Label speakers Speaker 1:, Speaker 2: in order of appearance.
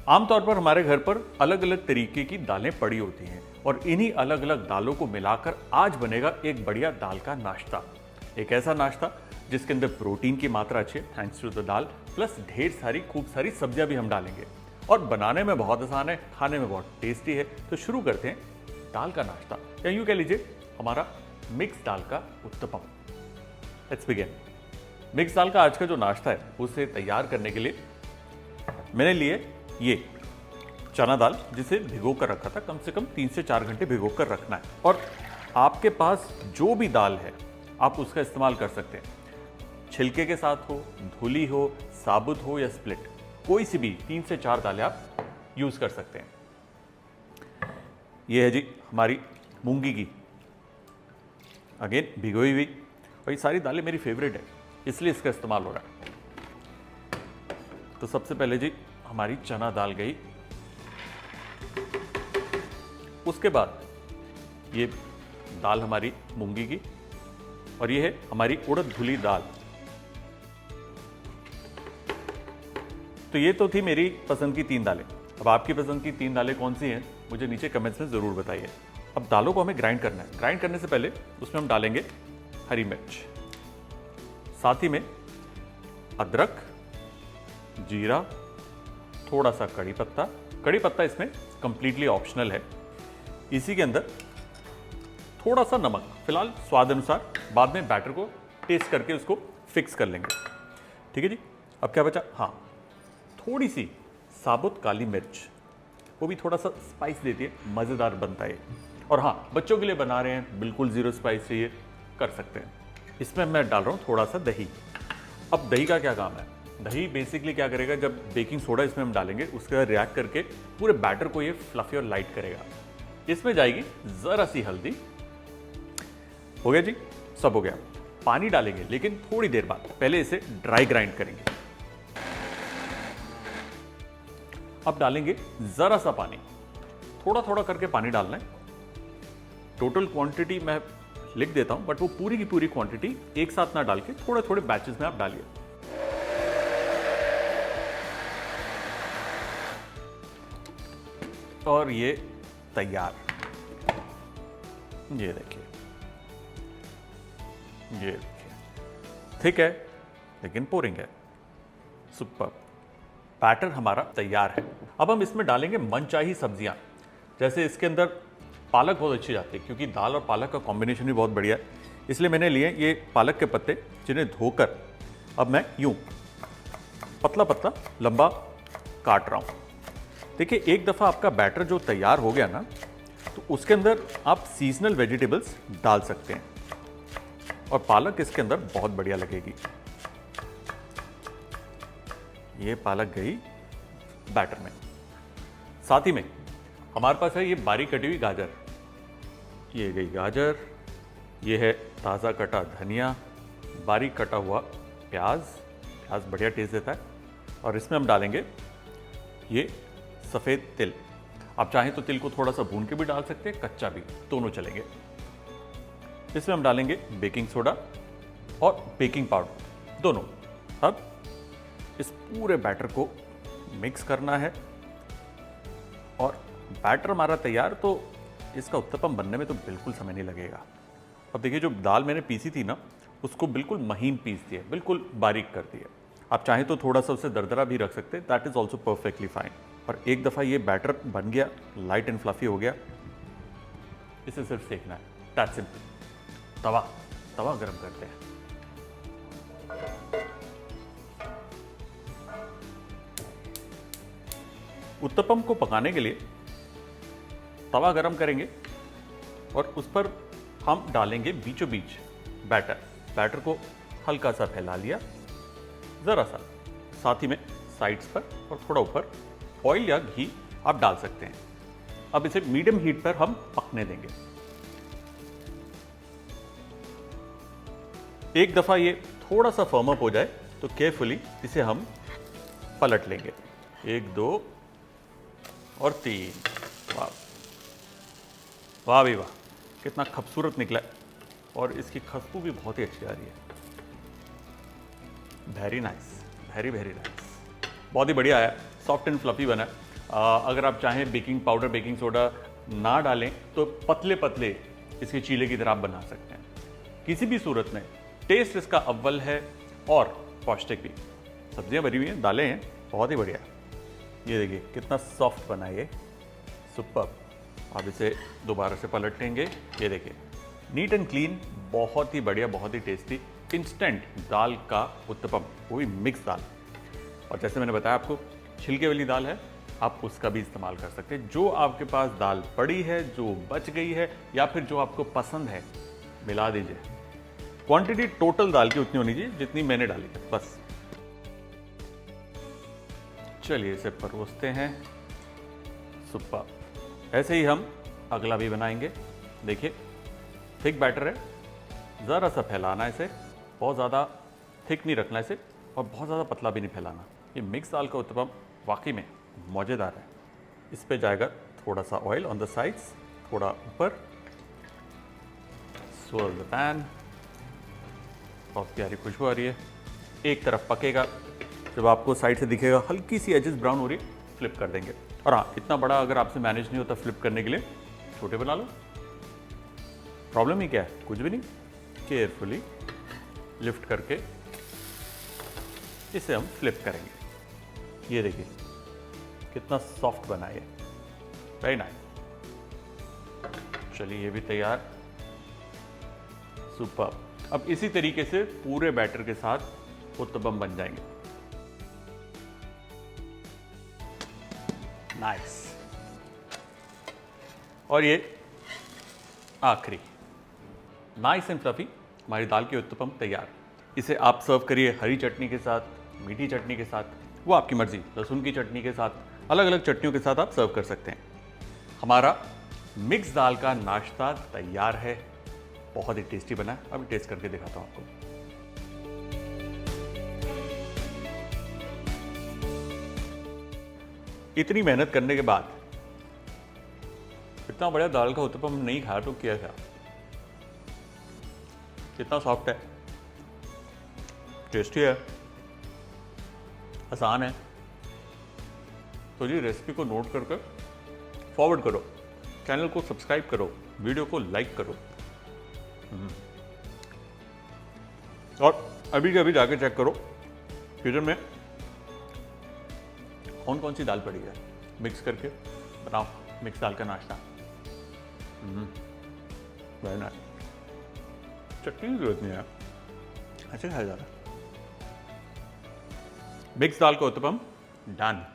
Speaker 1: आमतौर पर हमारे घर पर अलग अलग तरीके की दालें पड़ी होती हैं और इन्हीं अलग अलग दालों को मिलाकर आज बनेगा एक बढ़िया दाल का नाश्ता। एक ऐसा नाश्ता जिसके अंदर प्रोटीन की मात्रा अच्छी है thanks to the dal, plus ढेर सारी खूब सारी सब्जियां भी हम डालेंगे और बनाने में बहुत आसान है, खाने में बहुत टेस्टी है। तो शुरू करते हैं दाल का नाश्ता, या यूं कह लीजिए हमारा मिक्स दाल का उत्तपम। Let's begin. मिक्स दाल का आज का जो नाश्ता है उसे तैयार करने के लिए मैंने लिए ये चना दाल, जिसे भिगो कर रखा था, कम से कम 3 से 4 घंटे भिगो कर रखना है। और आपके पास जो भी दाल है आप उसका इस्तेमाल कर सकते हैं, छिलके के साथ हो, धुली हो, साबुत हो या स्प्लिट, कोई सी भी 3 से 4 दालें आप यूज कर सकते हैं। ये है जी हमारी मूंगी की, अगेन भिगोई हुई, और ये सारी दालें मेरी फेवरेट है इसलिए इसका इस्तेमाल हो रहा है। तो सबसे पहले जी हमारी चना दाल गई, उसके बाद ये दाल हमारी मूंगी की, और ये है हमारी उड़द धुली दाल। तो ये तो थी मेरी पसंद की 3 दालें। अब आपकी पसंद की 3 दालें कौन सी हैं मुझे नीचे कमेंट्स में ज़रूर बताइए। अब दालों को हमें ग्राइंड करना है। ग्राइंड करने से पहले उसमें हम डालेंगे हरी मिर्च, साथ ही में अदरक, जीरा, थोड़ा सा कड़ी पत्ता। कड़ी पत्ता इसमें कंप्लीटली ऑप्शनल है। इसी के अंदर थोड़ा सा नमक, फिलहाल स्वाद अनुसार, बाद में बैटर को टेस्ट करके उसको फिक्स कर लेंगे। ठीक है जी। अब क्या बचा, हाँ थोड़ी सी साबुत काली मिर्च, वो भी थोड़ा सा स्पाइस देती है, मज़ेदार बनता है। और हाँ, बच्चों के लिए बना रहे हैं, बिल्कुल ज़ीरो स्पाइस चाहिए कर सकते हैं। इसमें मैं डाल रहा हूँ थोड़ा सा दही। अब दही का क्या काम है, दही बेसिकली क्या करेगा, जब बेकिंग सोडा इसमें हम डालेंगे उसके बाद रिएक्ट करके पूरे बैटर को ये फ्लफी और लाइट करेगा। इसमें जाएगी ज़रा सी हल्दी। हो गया जी, सब हो गया। पानी डालेंगे लेकिन थोड़ी देर बाद, पहले इसे ड्राई ग्राइंड करेंगे। अब डालेंगे ज़रा सा पानी, थोड़ा थोड़ा करके पानी डालना है। टोटल क्वांटिटी मैं लिख देता हूं, बट वो पूरी की पूरी क्वांटिटी एक साथ ना डाल के थोड़े थोड़े बैचेस में आप डालिए। और ये तैयार, ये देखिए, ये देखिए, थिक है लेकिन पोरिंग है, सुपर। बैटर हमारा तैयार है। अब हम इसमें डालेंगे मनचाही सब्जियां। जैसे इसके अंदर पालक बहुत अच्छी जाती है क्योंकि दाल और पालक का कॉम्बिनेशन भी बहुत बढ़िया है, इसलिए मैंने लिए ये पालक के पत्ते, जिन्हें धोकर अब मैं यूं पतला पतला लंबा काट रहा हूं। देखिए, एक दफ़ा आपका बैटर जो तैयार हो गया ना, तो उसके अंदर आप सीजनल वेजिटेबल्स डाल सकते हैं और पालक इसके अंदर बहुत बढ़िया लगेगी। ये पालक गई बैटर में। साथ ही में हमारे पास है ये बारीक कटी हुई गाजर। ये गई गाजर, ये है ताज़ा कटा धनिया, बारीक कटा हुआ प्याज। प्याज बढ़िया टेस्ट देता है। और इसमें हम डालेंगे ये सफ़ेद तिल। आप चाहें तो तिल को थोड़ा सा भून के भी डाल सकते हैं, कच्चा भी, दोनों चलेंगे। इसमें हम डालेंगे बेकिंग सोडा और बेकिंग पाउडर, दोनों। अब इस पूरे बैटर को मिक्स करना है और बैटर हमारा तैयार। तो इसका उत्तपम बनने में तो बिल्कुल समय नहीं लगेगा। अब देखिए, जो दाल मैंने पीसी थी ना, उसको बिल्कुल महीन पीस दिया, बिल्कुल बारीक कर दिया। आप चाहें तो थोड़ा सा उसे दरदरा भी रख सकते हैं, that is also perfectly fine. और एक दफ़ा ये बैटर बन गया, लाइट एंड फ्लफी हो गया, इसे सिर्फ सेकना है, दैट्स सिंपल। तवा गरम करते हैं। उत्तपम को पकाने के लिए तवा गरम करेंगे और उस पर हम डालेंगे बीचों बीच बैटर। बैटर को हल्का सा फैला लिया, ज़रा सा, साथ ही में साइड्स पर और थोड़ा ऊपर ऑयल या घी आप डाल सकते हैं। अब इसे मीडियम हीट पर हम पकने देंगे। एक दफ़ा ये थोड़ा सा फर्म अप हो जाए तो केयरफुली इसे हम पलट लेंगे। 1 2 और 3। वाह वाह भी वाह, कितना खूबसूरत निकला है। और इसकी खुशबू भी बहुत ही अच्छी आ रही है। Very nice, very very nice, बहुत ही बढ़िया है, सॉफ्ट एंड फ्लफी बना है। अगर आप चाहें बेकिंग पाउडर बेकिंग सोडा ना डालें तो पतले पतले इसके चीले की तरह आप बना सकते हैं। किसी भी सूरत में टेस्ट इसका अव्वल है और पौष्टिक भी। सब्जियां भरी हुई हैं, दालें हैं, बहुत ही बढ़िया। ये देखिए कितना सॉफ्ट बना है ये, सुपर। आप इसे दोबारा से पलट लेंगे। ये देखिए नीट एंड क्लीन, बहुत ही बढ़िया, बहुत ही टेस्टी इंस्टेंट दाल का उत्तपम, वो भी मिक्स दाल। और जैसे मैंने बताया आपको, छिलके वाली दाल है, आप उसका भी इस्तेमाल कर सकते हैं। जो आपके पास दाल पड़ी है, जो बच गई है, या फिर जो आपको पसंद है, मिला दीजिए। क्वांटिटी टोटल दाल की उतनी होनी चाहिए जितनी मैंने डाली है, बस। चलिए इसे परोसते हैं। सुपर। ऐसे ही हम अगला भी बनाएंगे। देखिए थिक बैटर है, ज़रा सा फैलाना है इसे, बहुत ज़्यादा थिक नहीं रखना इसे और बहुत ज़्यादा पतला भी नहीं फैलाना। ये मिक्स दाल का उत्तपम वाकई में मज़ेदार है। इस पे जाएगा थोड़ा सा ऑयल ऑन द साइड्स, थोड़ा ऊपर। Swirl the pan. बहुत प्यारी खुशबू आ रही है। एक तरफ पकेगा, जब आपको साइड से दिखेगा हल्की सी एजेस ब्राउन हो रही है, फ्लिप कर देंगे। और हाँ, इतना बड़ा अगर आपसे मैनेज नहीं होता फ्लिप करने के लिए, छोटे बना लो। प्रॉब्लम ही क्या है? कुछ भी नहीं। केयरफुली लिफ्ट करके इसे हम फ्लिप करेंगे। ये देखिए कितना सॉफ्ट बना है, वेरी नाइस। चलिए ये भी तैयार, सुपर। अब इसी तरीके से पूरे बैटर के साथ उत्तपम बन जाएंगे। नाइस। और ये आखिरी, नाइस एंड फ्लफी, हमारी दाल की उत्तपम तैयार। इसे आप सर्व करिए हरी चटनी के साथ, मीठी चटनी के साथ, वो आपकी मर्जी, लहसुन की चटनी के साथ, अलग अलग चटनियों के साथ आप सर्व कर सकते हैं। हमारा मिक्स दाल का नाश्ता तैयार है, बहुत ही टेस्टी बना है। अभी टेस्ट करके दिखाता हूं आपको। इतनी मेहनत करने के बाद इतना बढ़िया दाल का उत्तपम नहीं खाया तो किया क्या। कितना सॉफ्ट है, टेस्टी है, आसान है। तो जी रेसिपी को नोट करके फॉरवर्ड करो, चैनल को सब्सक्राइब करो, वीडियो को लाइक करो। और अभी के अभी जाके चेक करो किचन में कौन कौन सी दाल पड़ी है, मिक्स करके बनाओ मिक्स दाल का नाश्ता। Very nice. चटनी की जरूरत नहीं है, ऐसे खाया जाता है। मिक्स दाल का उत्तपम डन।